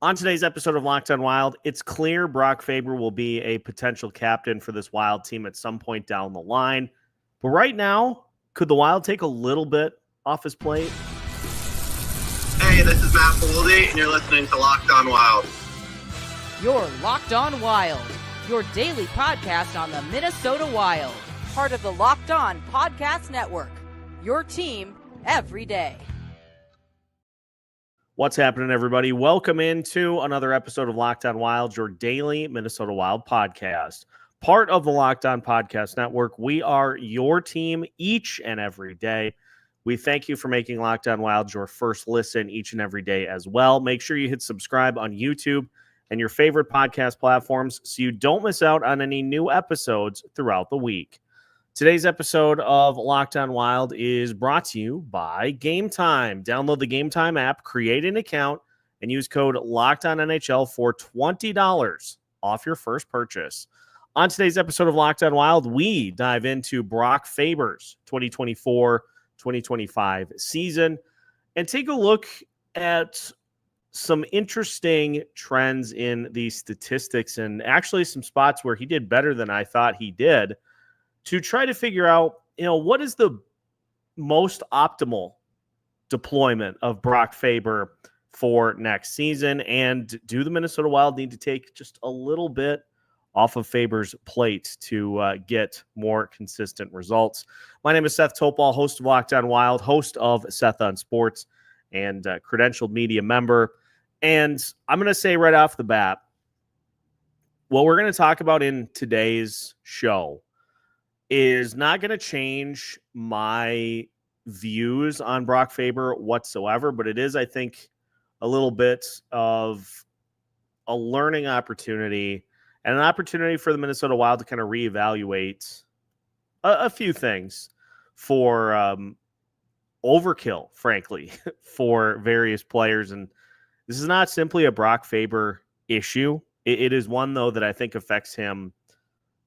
On today's episode of Locked on Wild, it's clear Brock Faber will be a potential captain for this Wild team at some point down the line. But right now, could the Wild take a little bit off his plate? Hey, this is Matt Boldy, and you're listening to Locked on Wild. You're Locked on Wild, your daily podcast on the Minnesota Wild. Part of the Locked on Podcast Network, your team every day. What's happening, everybody? Welcome into another episode of Locked on Wild, your daily Minnesota Wild podcast. Part of the Locked on Podcast Network. We are your team each and every day. We thank you for making Locked on Wild your first listen each and every day as well. Make sure you hit subscribe on YouTube and your favorite podcast platforms so you don't miss out on any new episodes throughout the week. Today's episode of Locked on Wild is brought to you by Game Time. Download the Game Time app, create an account, and use code LOCKEDONNHL for $20 off your first purchase. On today's episode of Locked on Wild, we dive into Brock Faber's 2024-2025 season and take a look at some interesting trends in the statistics and actually some spots where he did better than I thought he did, to try to figure out, what is the most optimal deployment of Brock Faber for next season, and do the Minnesota Wild need to take just a little bit off of Faber's plate to get more consistent results? My name is Seth Toupal, host of Locked on Wild, host of Seth on Sports, and credentialed media member. And I'm going to say right off the bat, what we're going to talk about in today's show is not going to change my views on Brock Faber whatsoever, but it is, I think, a little bit of a learning opportunity and an opportunity for the Minnesota Wild to kind of reevaluate a few things for overkill, frankly, for various players. And this is not simply a Brock Faber issue. It is one, though, that I think affects him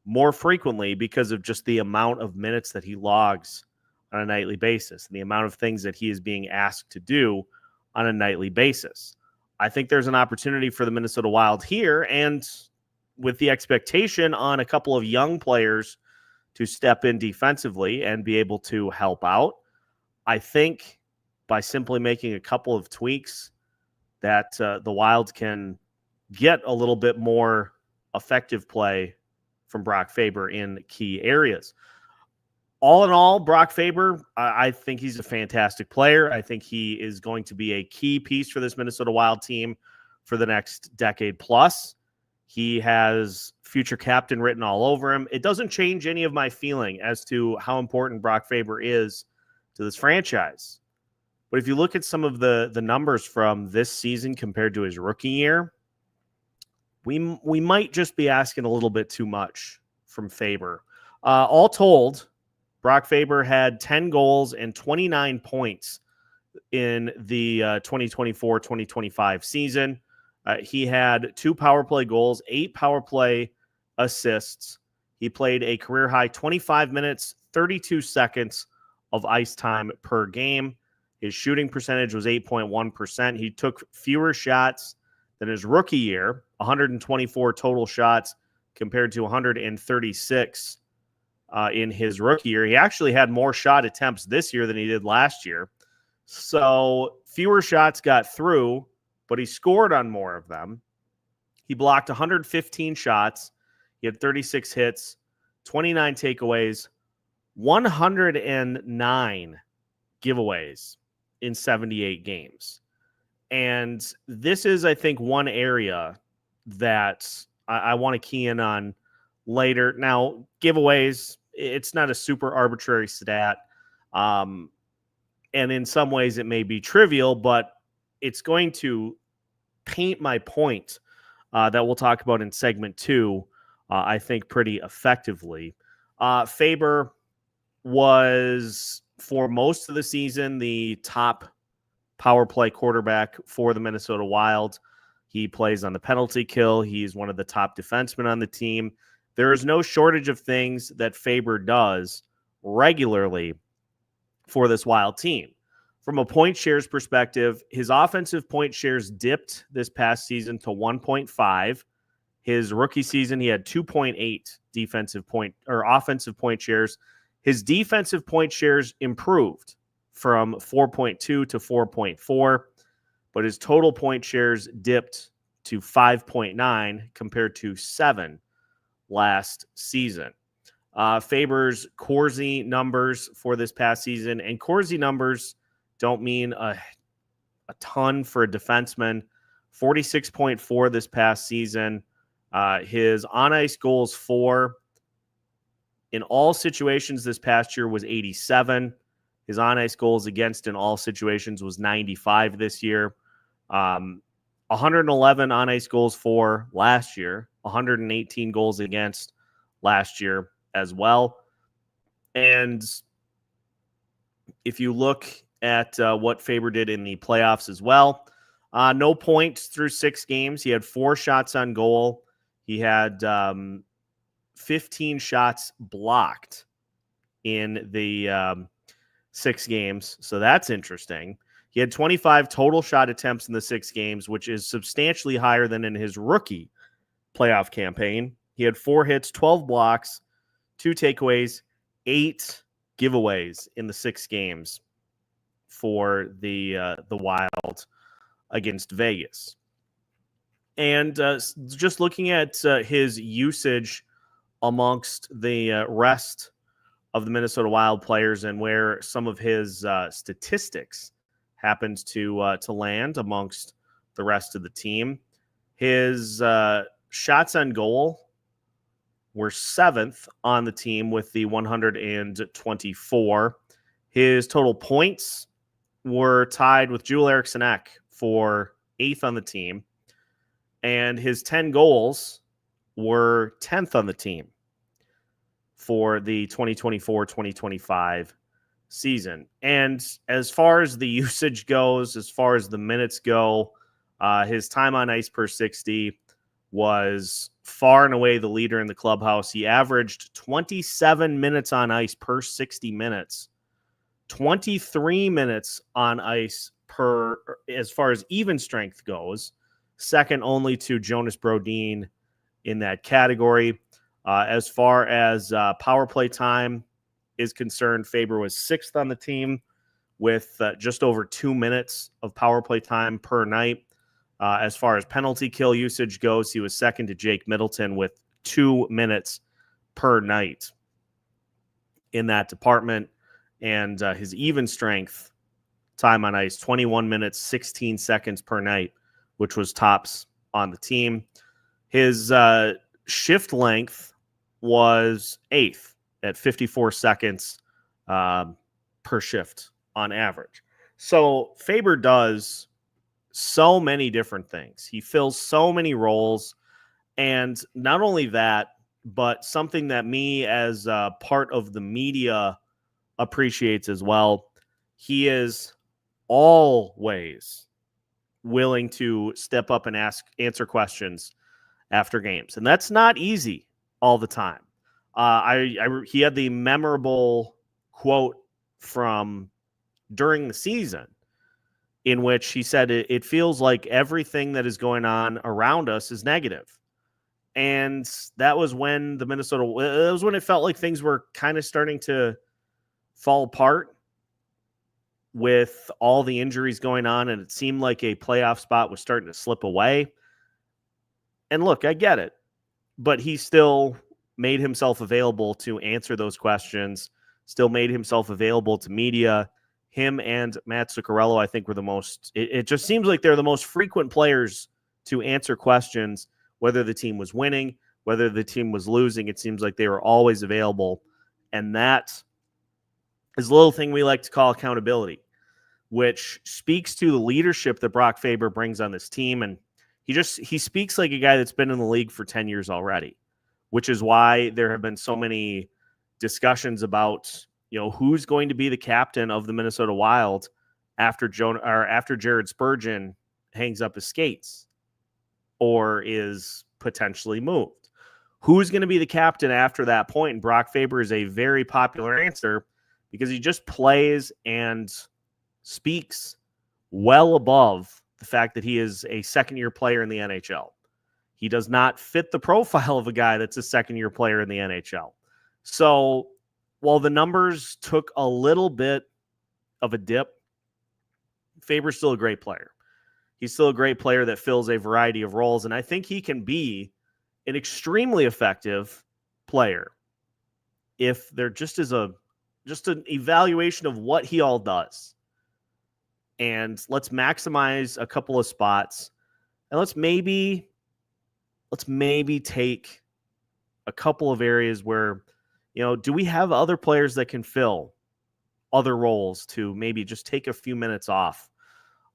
more frequently because of just the amount of minutes that he logs on a nightly basis and the amount of things that he is being asked to do on a nightly basis. I think there's an opportunity for the Minnesota Wild here, and with the expectation on a couple of young players to step in defensively and be able to help out, I think by simply making a couple of tweaks that the Wild can get a little bit more effective play from Brock Faber in key areas. All in all, Brock Faber, I think he's a fantastic player. I think he is going to be a key piece for this Minnesota Wild team for the next decade plus. He has future captain written all over him. It doesn't change any of my feeling as to how important Brock Faber is to this franchise. But if you look at some of the numbers from this season compared to his rookie year, we might just be asking a little bit too much from Faber. All told, Brock Faber had 10 goals and 29 points in the 2024-2025 season. He had 2 power play goals, 8 power play assists. He played a career-high 25 minutes, 32 seconds of ice time per game. His shooting percentage was 8.1%. He took fewer shots than his rookie year, 124 total shots compared to 136 in his rookie year. He actually had more shot attempts this year than he did last year. So fewer shots got through, but he scored on more of them. He blocked 115 shots. He had 36 hits, 29 takeaways, 109 giveaways in 78 games. And this is, I think, one area that I want to key in on later. Now, giveaways, it's not a super arbitrary stat. And in some ways it may be trivial, but it's going to paint my point that we'll talk about in segment 2, I think, pretty effectively. Faber was, for most of the season, the top power play quarterback for the Minnesota Wild. He plays on the penalty kill. He's one of the top defensemen on the team. There is no shortage of things that Faber does regularly for this Wild team. From a point shares perspective, his offensive point shares dipped this past season to 1.5. His rookie season, he had 2.8 defensive point or offensive point shares. His defensive point shares improved from 4.2 to 4.4, but his total point shares dipped to 5.9 compared to 7 last season. Faber's Corsi numbers for this past season, and Corsi numbers don't mean a ton for a defenseman. 46.4 this past season. His on-ice goals for in all situations this past year was 87. His on-ice goals against in all situations was 95 this year. 111 on-ice goals for last year. 118 goals against last year as well. And if you look at what Faber did in the playoffs as well, no points through 6 games. He had 4 shots on goal. He had 15 shots blocked in the 6 games. So that's interesting. He had 25 total shot attempts in the 6 games, which is substantially higher than in his rookie playoff campaign. He had 4 hits, 12 blocks, 2 takeaways, 8 giveaways in the 6 games for the Wild against Vegas. And just looking at his usage amongst the rest of the Minnesota Wild players and where some of his statistics happens to land amongst the rest of the team, his shots on goal were 7th on the team with the 124. His total points were tied with Joel Eriksson Ek for 8th on the team. And his 10 goals were 10th on the team for the 2024-2025 season. And as far as the usage goes, as far as the minutes go, his time on ice per 60 was far and away the leader in the clubhouse. He averaged 27 minutes on ice per 60 minutes, 23 minutes on ice per, as far as even strength goes, second only to Jonas Brodin in that category. As far as power play time is concerned, Faber was 6th on the team with just over 2 minutes of power play time per night. As far as penalty kill usage goes, he was second to Jake Middleton with 2 minutes per night in that department. And his even strength time on ice, 21 minutes, 16 seconds per night, which was tops on the team. His shift length was 8th at 54 seconds per shift on average. So Faber does so many different things. He fills so many roles. And not only that, but something that me as part of the media appreciates as well, he is always willing to step up and answer questions after games. And that's not easy all the time. He had the memorable quote from during the season in which he said, it feels like everything that is going on around us is negative. And that was when it was when it felt like things were kind of starting to fall apart with all the injuries going on, and it seemed like a playoff spot was starting to slip away. And look, I get it, but he still made himself available to answer those questions, still made himself available to media. Him and Matt Zuccarello, I think, were the most, it just seems like they're the most frequent players to answer questions, whether the team was winning, whether the team was losing. It seems like they were always available. And that is a little thing we like to call accountability, which speaks to the leadership that Brock Faber brings on this team. And he speaks like a guy that's been in the league for 10 years already, which is why there have been so many discussions about, who's going to be the captain of the Minnesota Wild after Jared Spurgeon hangs up his skates or is potentially moved. Who's going to be the captain after that point? And Brock Faber is a very popular answer because he just plays and speaks well above the fact that he is a second-year player in the NHL. He does not fit the profile of a guy that's a second-year player in the NHL. So while the numbers took a little bit of a dip, Faber's still a great player. He's still a great player that fills a variety of roles, and I think he can be an extremely effective player if there just is an evaluation of what he all does. And let's maximize a couple of spots, and let's maybe take a couple of areas where, do we have other players that can fill other roles to maybe just take a few minutes off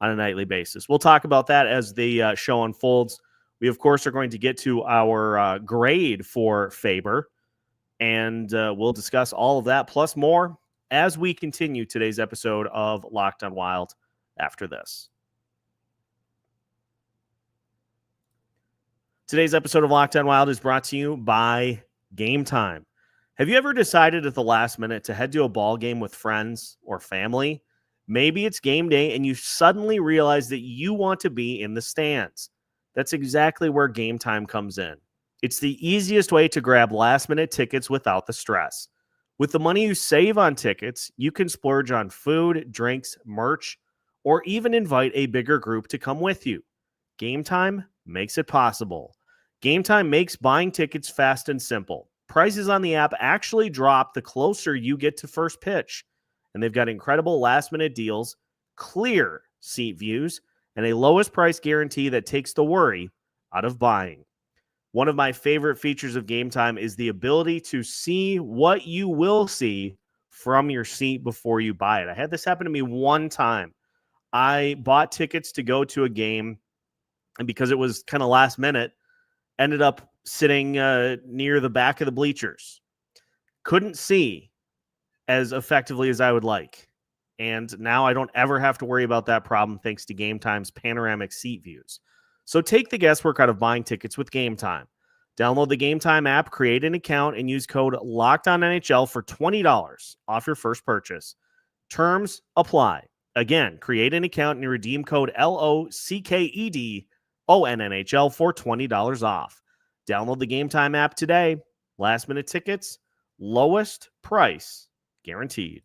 on a nightly basis? We'll talk about that as the show unfolds. We, of course, are going to get to our grade for Faber, and we'll discuss all of that plus more as we continue today's episode of Locked on Wild after this. Today's episode of Locked on Wild is brought to you by Game Time. Have you ever decided at the last minute to head to a ball game with friends or family? Maybe it's game day and you suddenly realize that you want to be in the stands. That's exactly where Game Time comes in. It's the easiest way to grab last-minute tickets without the stress. With the money you save on tickets, you can splurge on food, drinks, merch, or even invite a bigger group to come with you. Game Time makes it possible. Game Time makes buying tickets fast and simple. Prices on the app actually drop the closer you get to first pitch. And they've got incredible last-minute deals, clear seat views, and a lowest price guarantee that takes the worry out of buying. One of my favorite features of Game Time is the ability to see what you will see from your seat before you buy it. I had this happen to me one time. I bought tickets to go to a game, and because it was kind of last minute, ended up sitting near the back of the bleachers. Couldn't see as effectively as I would like. And now I don't ever have to worry about that problem thanks to Game Time's panoramic seat views. So take the guesswork out of buying tickets with Game Time. Download the Game Time app, create an account, and use code LOCKEDONNHL for $20 off your first purchase. Terms apply. Again, create an account and redeem code LOCKEDONNHL for $20 off. Download the Game Time app today. Last minute tickets, lowest price guaranteed.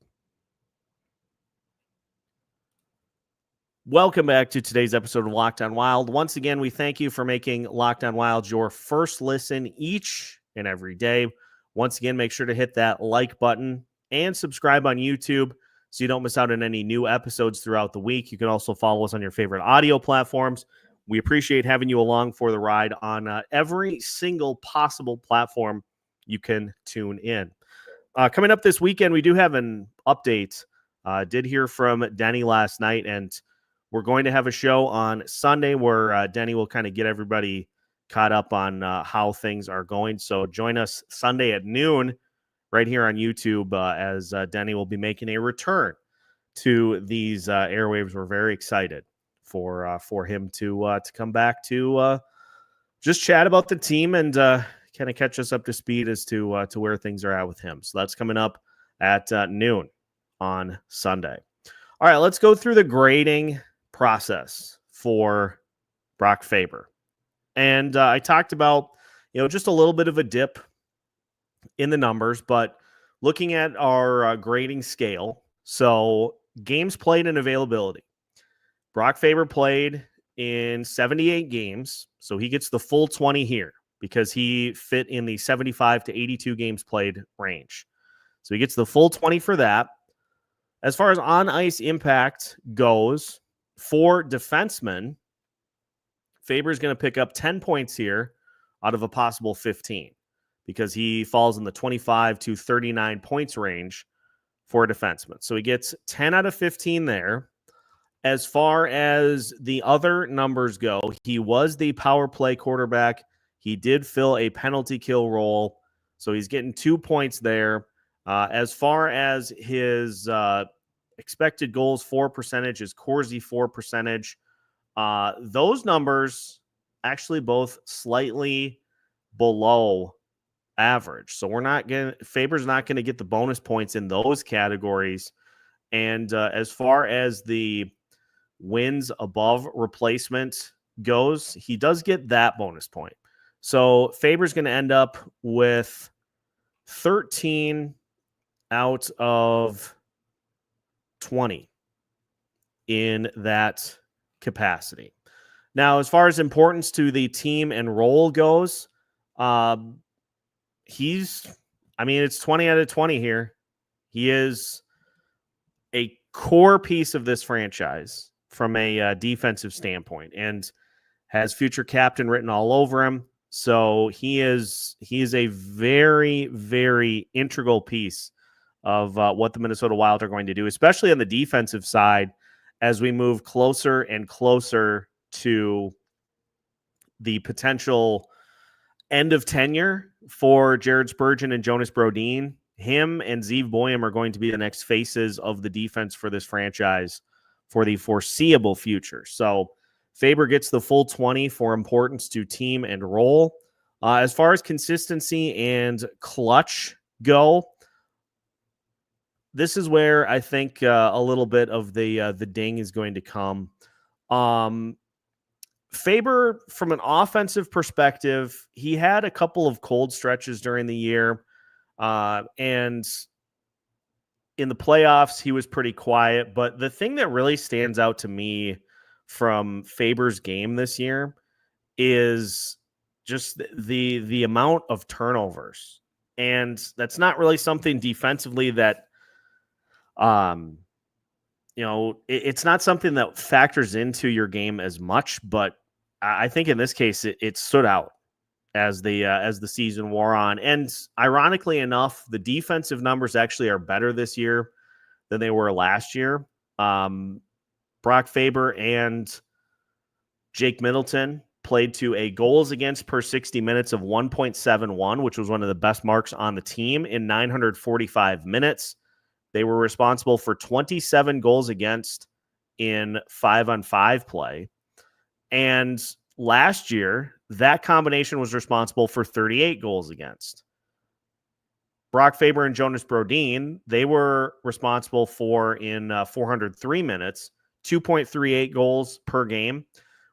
Welcome back to today's episode of Locked on Wild. Once again, we thank you for making Locked on Wild your first listen each and every day. Once again, make sure to hit that like button and subscribe on YouTube so you don't miss out on any new episodes throughout the week. You can also follow us on your favorite audio platforms. We appreciate having you along for the ride on every single possible platform you can tune in. Coming up this weekend, we do have an update. Did hear from Denny last night, and we're going to have a show on Sunday where Denny will kind of get everybody caught up on how things are going. So join us Sunday at noon right here on YouTube as Denny will be making a return to these airwaves. We're very excited for him to come back to just chat about the team and kind of catch us up to speed as to where things are at with him. So that's coming up at noon on Sunday. All right, let's go through the grading process for Brock Faber. And I talked about, just a little bit of a dip in the numbers, but looking at our grading scale, so games played and availability. Brock Faber played in 78 games, so he gets the full 20 here because he fit in the 75 to 82 games played range. So he gets the full 20 for that. As far as on-ice impact goes, for defensemen, Faber's going to pick up 10 points here out of a possible 15 because he falls in the 25 to 39 points range for a defenseman. So he gets 10 out of 15 there. As far as the other numbers go, he was the power play quarterback. He did fill a penalty kill role, so he's getting 2 points there. As far as his expected goals for percentage, his Corsi for percentage, those numbers actually both slightly below average. So Faber's not going to get the bonus points in those categories And as far as the wins above replacement goes, he does get that bonus point. So Faber's going to end up with 13 out of 20 in that capacity. Now, as far as importance to the team and role goes, it's 20 out of 20 here. He is a core piece of this franchise from a defensive standpoint and has future captain written all over him. So he is a very, very integral piece of what the Minnesota Wild are going to do, especially on the defensive side as we move closer and closer to the potential end of tenure for Jared Spurgeon and Jonas Brodin. Him and Zeev Buium are going to be the next faces of the defense for this franchise for the foreseeable future. So Faber gets the full 20 for importance to team and role. As far as consistency and clutch go, this is where I think a little bit of the ding is going to come. Faber, from an offensive perspective, he had a couple of cold stretches during the year. And in the playoffs, he was pretty quiet. But the thing that really stands out to me from Faber's game this year is just the amount of turnovers. And that's not really something defensively that, it's not something that factors into your game as much. But I think in this case, it stood out as the season wore on. And ironically enough, the defensive numbers actually are better this year than they were last year. Brock Faber and Jake Middleton played to a goals against per 60 minutes of 1.71, which was one of the best marks on the team in 945 minutes. They were responsible for 27 goals against in 5-on-5 play. And last year, that combination was responsible for 38 goals against. Brock Faber and Jonas Brodin, they were responsible for, in 403 minutes, 2.38 goals per game,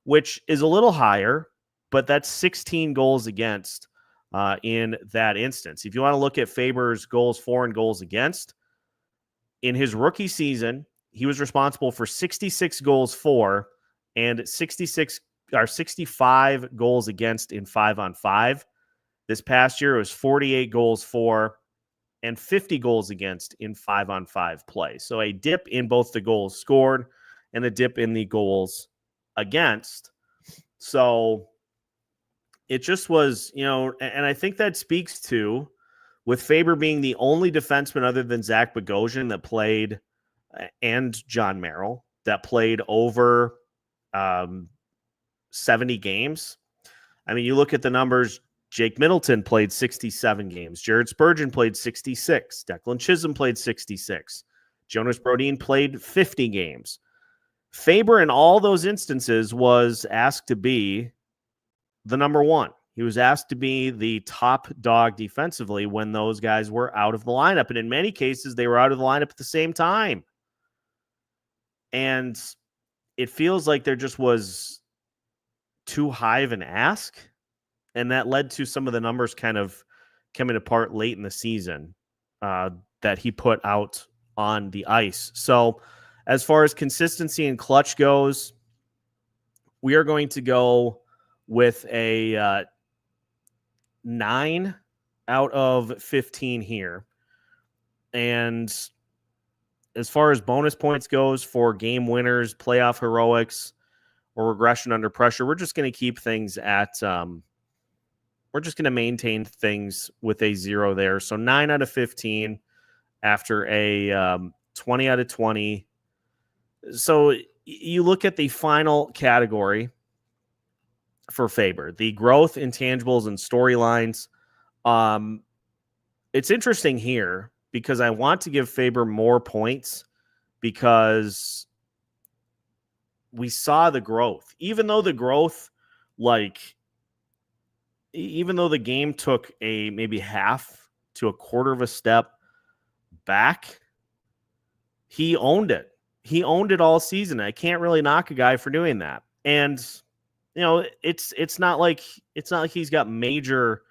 which is a little higher, but that's 16 goals against in that instance. If you want to look at Faber's goals for and goals against, in his rookie season, he was responsible for 66 goals for and 65 goals against in 5-on-5. This past year, it was 48 goals for and 50 goals against in 5-on-5 play. So a dip in both the goals scored and a dip in the goals against. So it just was, and I think that speaks to, with Faber being the only defenseman other than Zach Bogosian that played, and John Merrill, that played over 70 games. I mean, you look at the numbers, Jake Middleton played 67 games. Jared Spurgeon played 66. Declan Chisholm played 66. Jonas Brodin played 50 games. Faber, in all those instances, was asked to be the number one. He was asked to be the top dog defensively when those guys were out of the lineup. And in many cases, they were out of the lineup at the same time. And it feels like there just was too high of an ask. And that led to some of the numbers kind of coming apart late in the season that he put out on the ice. So as far as consistency and clutch goes, we are going to go with a 9 out of 15 here. And as far as bonus points goes for game winners, playoff heroics, or regression under pressure, we're just going to keep things at we're just going to maintain things with a 0 there. So 9 out of 15 after a 20 out of 20. So you look at the final category for Faber, the growth, intangibles, and storylines. It's interesting here because I want to give Faber more points because we saw the growth. Even though the growth, even though the game took a maybe half to a quarter of a step back, he owned it. He owned it all season. I can't really knock a guy for doing that. And it's not like he's got major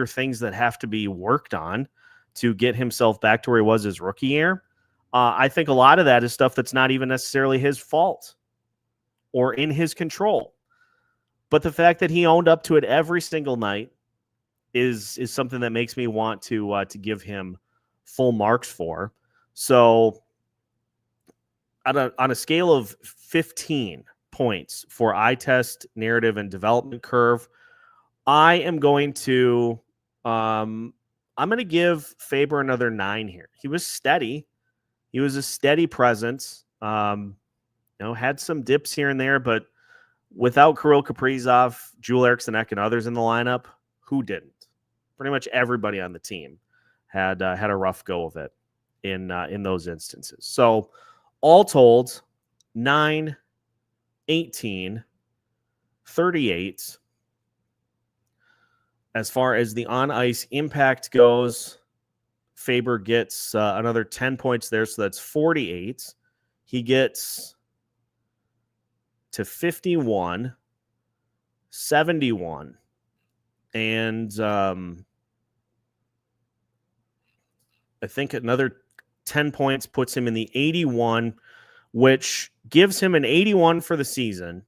things that have to be worked on to get himself back to where he was his rookie year. I think a lot of that is stuff that's not even necessarily his fault or in his control. But the fact that he owned up to it every single night is something that makes me want to give him full marks for. So on a scale of 15 points for eye test, narrative, and development curve, I am going to give Faber another 9 here. He was steady. He was a steady presence. Had some dips here and there, but without Kirill, Kaprizov, Jirieck, and others in the lineup, who didn't? Pretty much everybody on the team had a rough go of it in those instances. So all told, 9, 18, 38. As far as the on-ice impact goes, Faber gets another 10 points there, so that's 48. He gets to 51, 71, and I think another 10 points puts him in the 81, which gives him an 81 for the season,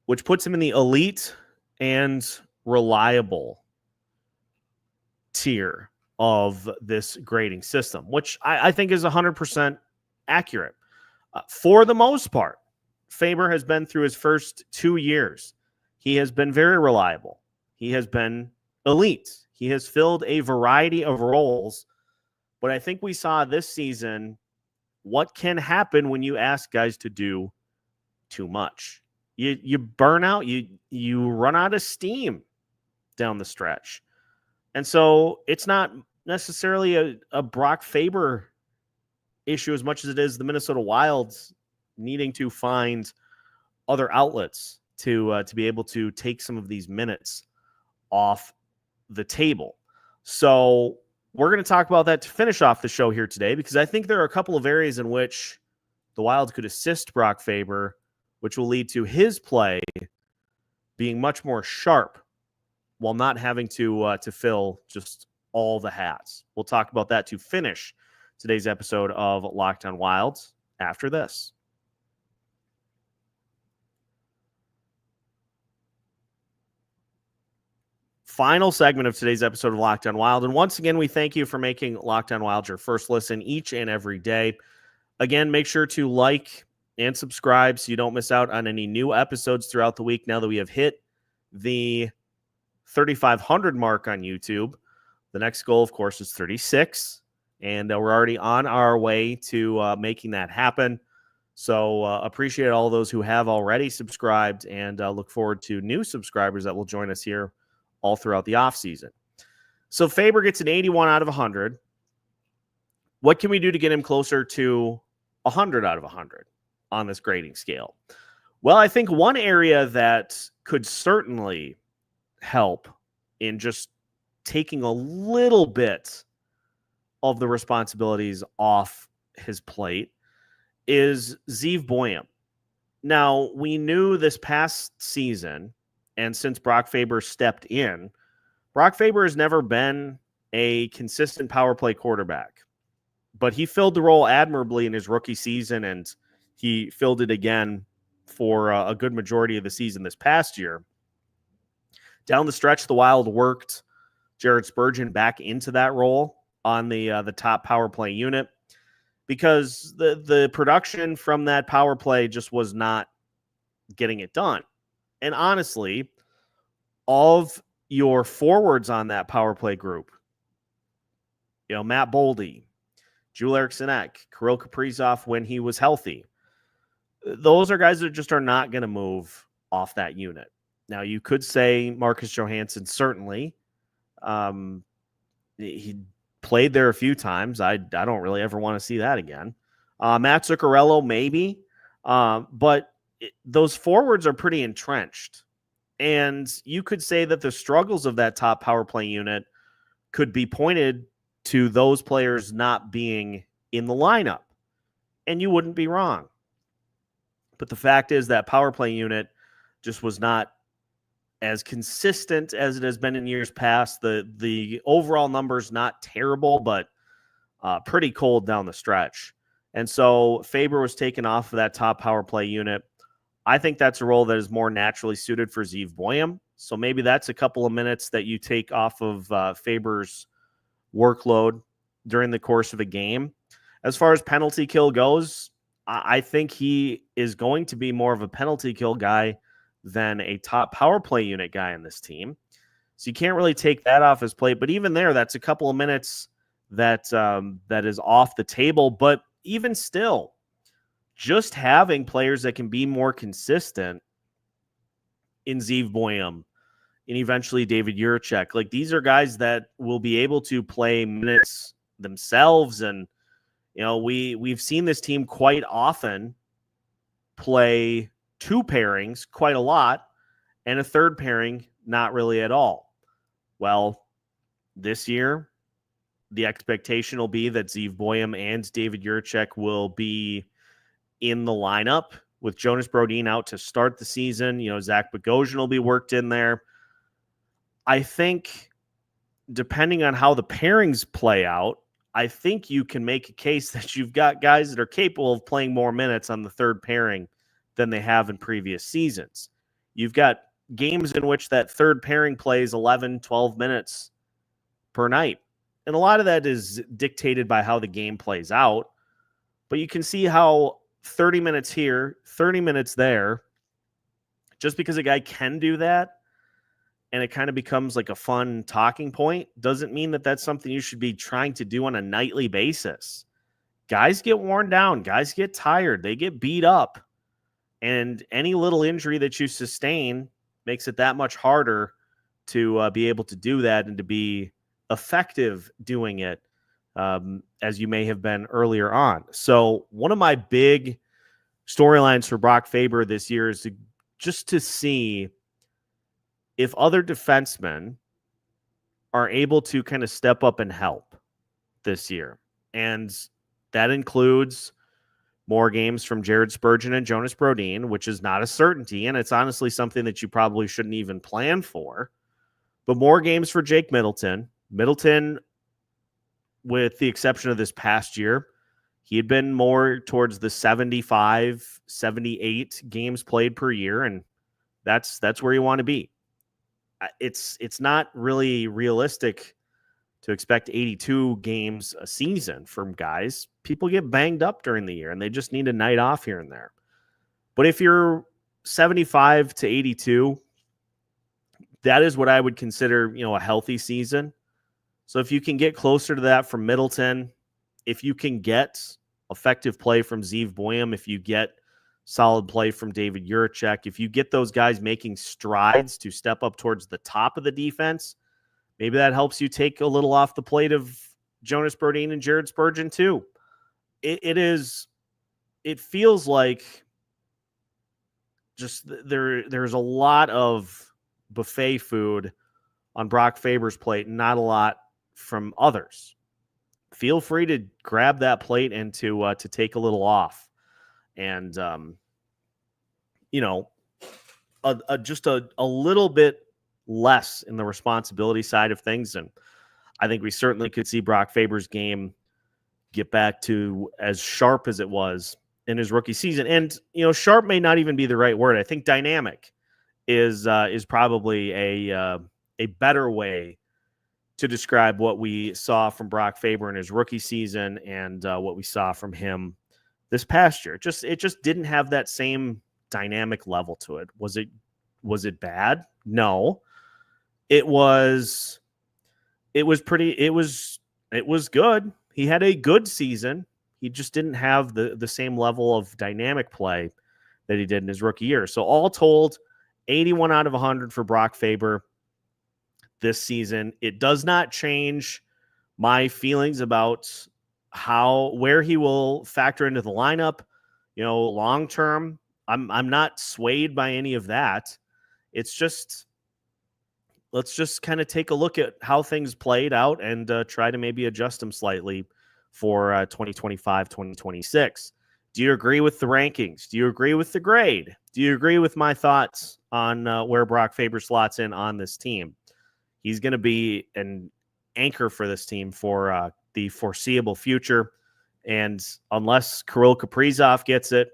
which puts him in the elite and reliable tier of this grading system, which I think is 100% accurate. For the most part, Faber has been through his first 2 years. He has been very reliable. He has been elite. He has filled a variety of roles. But I think we saw this season what can happen when you ask guys to do too much. You burn out. You run out of steam down the stretch. And so it's not necessarily a Brock Faber issue as much as it is the Minnesota Wild's needing to find other outlets to be able to take some of these minutes off the table. So we're going to talk about that to finish off the show here today, because I think there are a couple of areas in which the Wild could assist Brock Faber, which will lead to his play being much more sharp while not having to fill just all the hats. We'll talk about that to finish today's episode of Locked On Wild after this. Final segment of today's episode of Locked On Wild. And once again, we thank you for making Locked On Wild your first listen each and every day. Again, make sure to like and subscribe so you don't miss out on any new episodes throughout the week now that we have hit the 3,500 mark on YouTube. The next goal, of course, is 36. And we're already on our way to making that happen. So appreciate all those who have already subscribed, and look forward to new subscribers that will join us here all throughout the offseason. So Faber gets an 81 out of 100. What can we do to get him closer to 100 out of 100 on this grading scale? Well, I think one area that could certainly help in just taking a little bit of the responsibilities off his plate is Zeev Buium. Now, we knew this past season, and since Brock Faber stepped in, Brock Faber has never been a consistent power play quarterback, but he filled the role admirably in his rookie season, and he filled it again for a good majority of the season this past year. Down the stretch, the Wild worked Jared Spurgeon back into that role on the top power play unit, because the production from that power play just was not getting it done. And honestly, of your forwards on that power play group, Matt Boldy, Jirieck, Kirill Kaprizov when he was healthy, those are guys that just are not going to move off that unit. Now, you could say Marcus Johansson, certainly. He played there a few times. I don't really ever want to see that again. Matt Zuccarello, maybe. But those forwards are pretty entrenched. And you could say that the struggles of that top power play unit could be pointed to those players not being in the lineup. And you wouldn't be wrong. But the fact is that power play unit just was not as consistent as it has been in years past. The overall numbers not terrible, but pretty cold down the stretch. And so Faber was taken off of that top power play unit. I think that's a role that is more naturally suited for Zeev Buium. So maybe that's a couple of minutes that you take off of Faber's workload during the course of a game. As far as penalty kill goes, I think he is going to be more of a penalty kill guy than a top power play unit guy in this team. So you can't really take that off his plate. But even there, that's a couple of minutes that that is off the table. But even still, just having players that can be more consistent in Zeev Buium and eventually David Jirieck, like these are guys that will be able to play minutes themselves. And you know, we've seen this team quite often play two pairings quite a lot and a third pairing not really at all. Well, this year, the expectation will be that Zeev Buium and David Jirieck will be in the lineup with Jonas Brodin out to start the season. You know, Zach Bogosian will be worked in there. I think depending on how the pairings play out, I think you can make a case that you've got guys that are capable of playing more minutes on the third pairing than they have in previous seasons. You've got games in which that third pairing plays 11, 12 minutes per night. And a lot of that is dictated by how the game plays out. But you can see how 30 minutes here, 30 minutes there, just because a guy can do that, and it kind of becomes like a fun talking point, doesn't mean that that's something you should be trying to do on a nightly basis. Guys get worn down. Guys get tired. They get beat up. And any little injury that you sustain makes it that much harder to be able to do that and to be effective doing it as you may have been earlier on. So one of my big storylines for Brock Faber this year is just to see if other defensemen are able to kind of step up and help this year. And that includes more games from Jared Spurgeon and Jonas Brodin, which is not a certainty, and it's honestly something that you probably shouldn't even plan for. But more games for Jake Middleton. Middleton, with the exception of this past year, he had been more towards the 75, 78 games played per year, and that's where you want to be. It's not really realistic to expect 82 games a season from guys. People get banged up during the year, and they just need a night off here and there. But if you're 75 to 82, that is what I would consider, you know, a healthy season. So if you can get closer to that from Middleton, if you can get effective play from Zeev Buium, if you get solid play from David Jirieck, if you get those guys making strides to step up towards the top of the defense, maybe that helps you take a little off the plate of Jonas Brodin and Jared Spurgeon too. It feels like just there's a lot of buffet food on Brock Faber's plate, not a lot from others. Feel free to grab that plate and to take a little off. And, you know, just a little bit less in the responsibility side of things. And I think we certainly could see Brock Faber's game get back to as sharp as it was in his rookie season. And, you know, sharp may not even be the right word. I think dynamic is probably a better way to describe what we saw from Brock Faber in his rookie season and what we saw from him this past year. It just didn't have that same dynamic level to it. Was it bad? No. It was good. He had a good season. He just didn't have the same level of dynamic play that he did in his rookie year. So all told, 81 out of 100 for Brock Faber this season. It does not change my feelings about where he will factor into the lineup, you know, long term. I'm not swayed by any of that. It's just let's just kind of take a look at how things played out and try to maybe adjust them slightly for 2025, 2026. Do you agree with the rankings? Do you agree with the grade? Do you agree with my thoughts on where Brock Faber slots in on this team? He's going to be an anchor for this team for the foreseeable future. And unless Kirill Kaprizov gets it,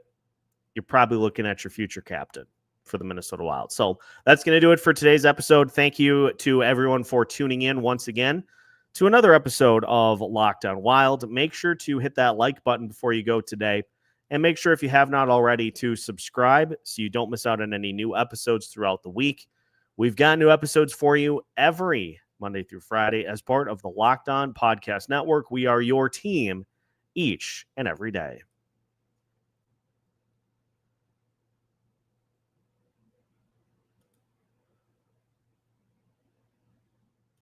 you're probably looking at your future captain for the Minnesota Wild. So that's going to do it for today's episode. Thank you to everyone for tuning in once again to another episode of Locked On Wild. Make sure to hit that like button before you go today. And make sure, if you have not already, to subscribe so you don't miss out on any new episodes throughout the week. We've got new episodes for you every Monday through Friday as part of the Locked On Podcast Network. We are your team each and every day.